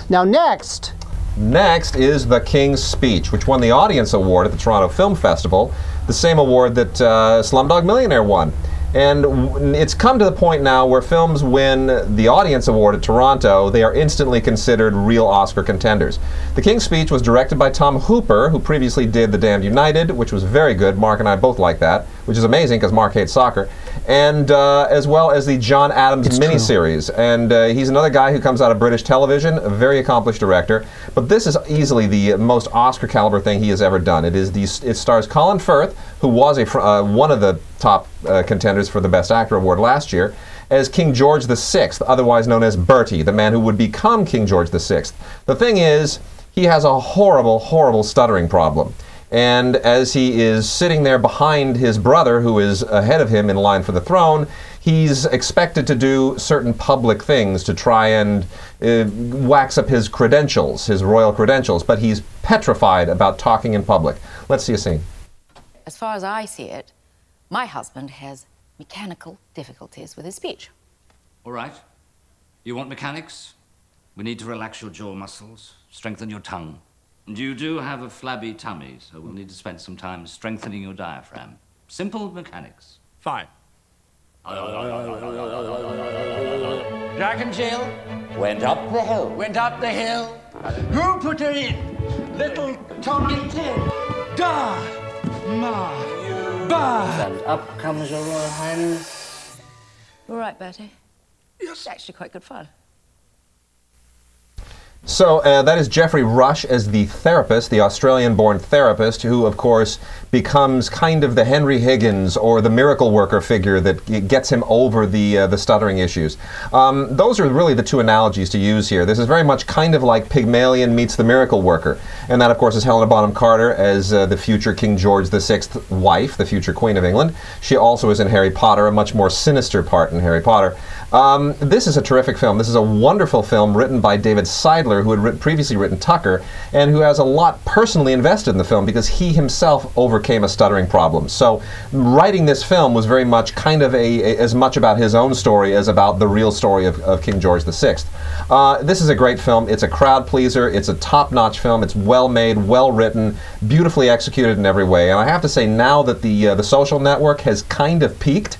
Now next... Next is The King's Speech, which won the Audience Award at the Toronto Film Festival, the same award that Slumdog Millionaire won. And it's come to the point now where films win the Audience Award at Toronto, they are instantly considered real Oscar contenders. The King's Speech was directed by Tom Hooper, who previously did The Damned United, which was very good. Mark and I both like that, which is amazing because Mark hates soccer. And as well as the John Adams miniseries. And he's another guy who comes out of British television, a very accomplished director. But this is easily the most Oscar caliber thing he has ever done. It stars Colin Firth, who was one of the top contenders for the Best Actor award last year, as King George VI, otherwise known as Bertie, the man who would become King George VI. The thing is, he has a horrible, horrible stuttering problem. And as he is sitting there behind his brother, who is ahead of him in line for the throne, he's expected to do certain public things to try and wax up his credentials, his royal credentials, but he's petrified about talking in public. Let's see a scene. As far as I see it, my husband has mechanical difficulties with his speech. All right. You want mechanics? We need to relax your jaw muscles, strengthen your tongue. And you do have a flabby tummy, so we'll need to spend some time strengthening your diaphragm. Simple mechanics. Fine. Jack and Jill went up the hill. Went up the hill. Who put her in? Little Tommy Ted. Da! Ma! Ba! And up comes your Royal Highness. All right, Bertie. Yes. It's actually quite good fun. So that is Geoffrey Rush as the therapist, the Australian-born therapist, who, of course, becomes kind of the Henry Higgins or the miracle worker figure that gets him over the stuttering issues. Those are really the two analogies to use here. This is very much kind of like Pygmalion meets the miracle worker. And that, of course, is Helena Bonham Carter as the future King George VI wife, the future Queen of England. She also is in Harry Potter, a much more sinister part in Harry Potter. This is a terrific film. This is a wonderful film written by David Seidler, who had previously written Tucker, and who has a lot personally invested in the film because he himself overcame a stuttering problem. So writing this film was very much kind of as much about his own story as about the real story of King George VI. This is a great film. It's a crowd pleaser. It's a top-notch film. It's well made, well written, beautifully executed in every way. And I have to say, now that the Social Network has kind of peaked,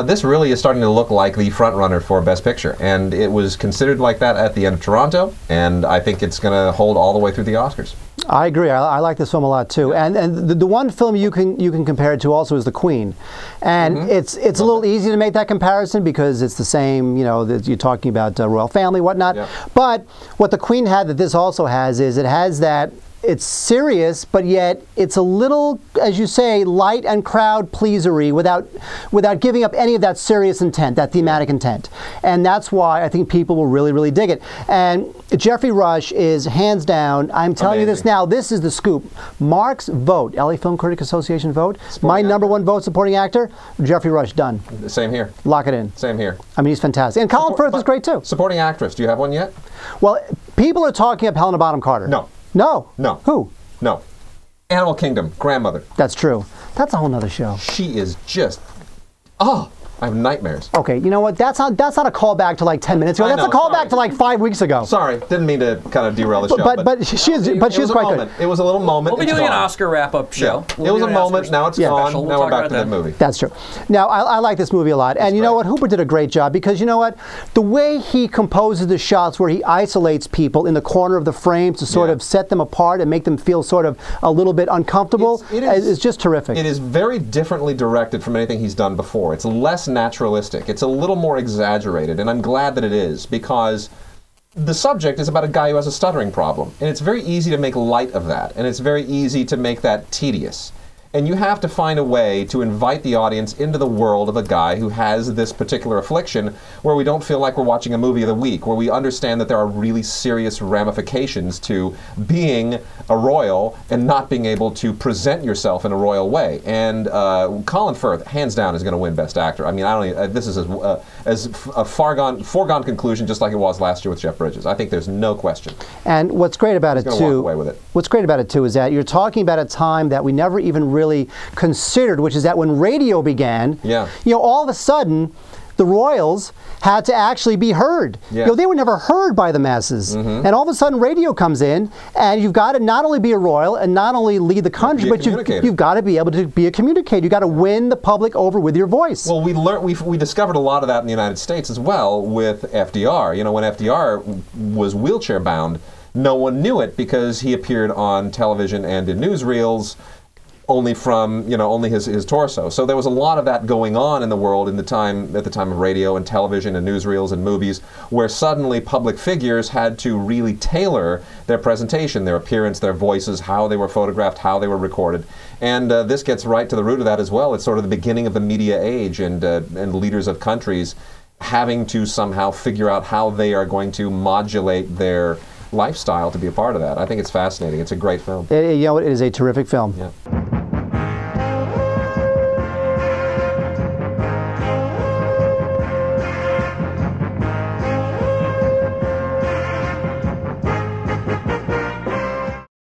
this really is starting to look like the front runner for Best Picture, and it was considered like that at the end of Toronto, and I think it's going to hold all the way through the Oscars. I agree. I like this film a lot too. And the one film you can compare it to also is The Queen, and it's a little easy to make that comparison because it's the same. You know, that you're talking about royal family, whatnot. Yeah. But what The Queen had that this also has is it has that. It's serious, but yet it's a little, as you say, light and crowd pleasery without giving up any of that serious intent, that thematic intent. And that's why I think people will really, really dig it. And Geoffrey Rush is hands down, I'm telling you this now, this is the scoop. Mark's vote, LA Film Critics Association vote, my #1 vote supporting actor, Geoffrey Rush, done. Same here. Lock it in. Same here. I mean, he's fantastic. And Colin Firth is great too. Supporting actress, do you have one yet? Well, people are talking up Helena Bonham Carter. No. No. No. Who? No. Animal Kingdom, grandmother. That's true. That's a whole nother show. She is just, oh, I have nightmares. Okay, you know what? That's not a callback to like 10 minutes ago. That's a callback to like 5 weeks ago. Sorry, didn't mean to kind of derail the show. But she is quite good. It was a little moment. We'll be doing an Oscar wrap-up show. Yeah. It was a moment. Now it's gone. Now we're back to the movie. That's true. Now I like this movie a lot, and you know what? Hooper did a great job because you know what? The way he composes the shots, where he isolates people in the corner of the frame to sort of set them apart and make them feel sort of a little bit uncomfortable, is just terrific. It is very differently directed from anything he's done before. It's less naturalistic. It's a little more exaggerated, and I'm glad that it is, because the subject is about a guy who has a stuttering problem, and it's very easy to make light of that, and it's very easy to make that tedious. And you have to find a way to invite the audience into the world of a guy who has this particular affliction, where we don't feel like we're watching a movie of the week, where we understand that there are really serious ramifications to being a royal and not being able to present yourself in a royal way. And Colin Firth, hands down, is going to win Best Actor. I mean, I don't even, this is as a foregone conclusion, just like it was last year with Jeff Bridges. I think there's no question. And what's great about it too, walk away with it. What's great about it too is that you're talking about a time that we never even really considered, which is that when radio began, you know, all of a sudden the royals had to actually be heard. Yeah. You know, they were never heard by the masses. And all of a sudden radio comes in, and you've got to not only be a royal and not only lead the country, but you've got to be able to be a communicator. You've got to win the public over with your voice. Well, we discovered a lot of that in the United States as well with FDR. You know, when FDR was wheelchair bound, no one knew it because he appeared on television and in newsreels only from, you know, only his torso. So there was a lot of that going on in the world at the time of radio and television and newsreels and movies, where suddenly public figures had to really tailor their presentation, their appearance, their voices, how they were photographed, how they were recorded. And this gets right to the root of that as well. It's sort of the beginning of the media age, and leaders of countries having to somehow figure out how they are going to modulate their lifestyle to be a part of that. I think it's fascinating. It's a great film. You know, it is a terrific film. Yeah.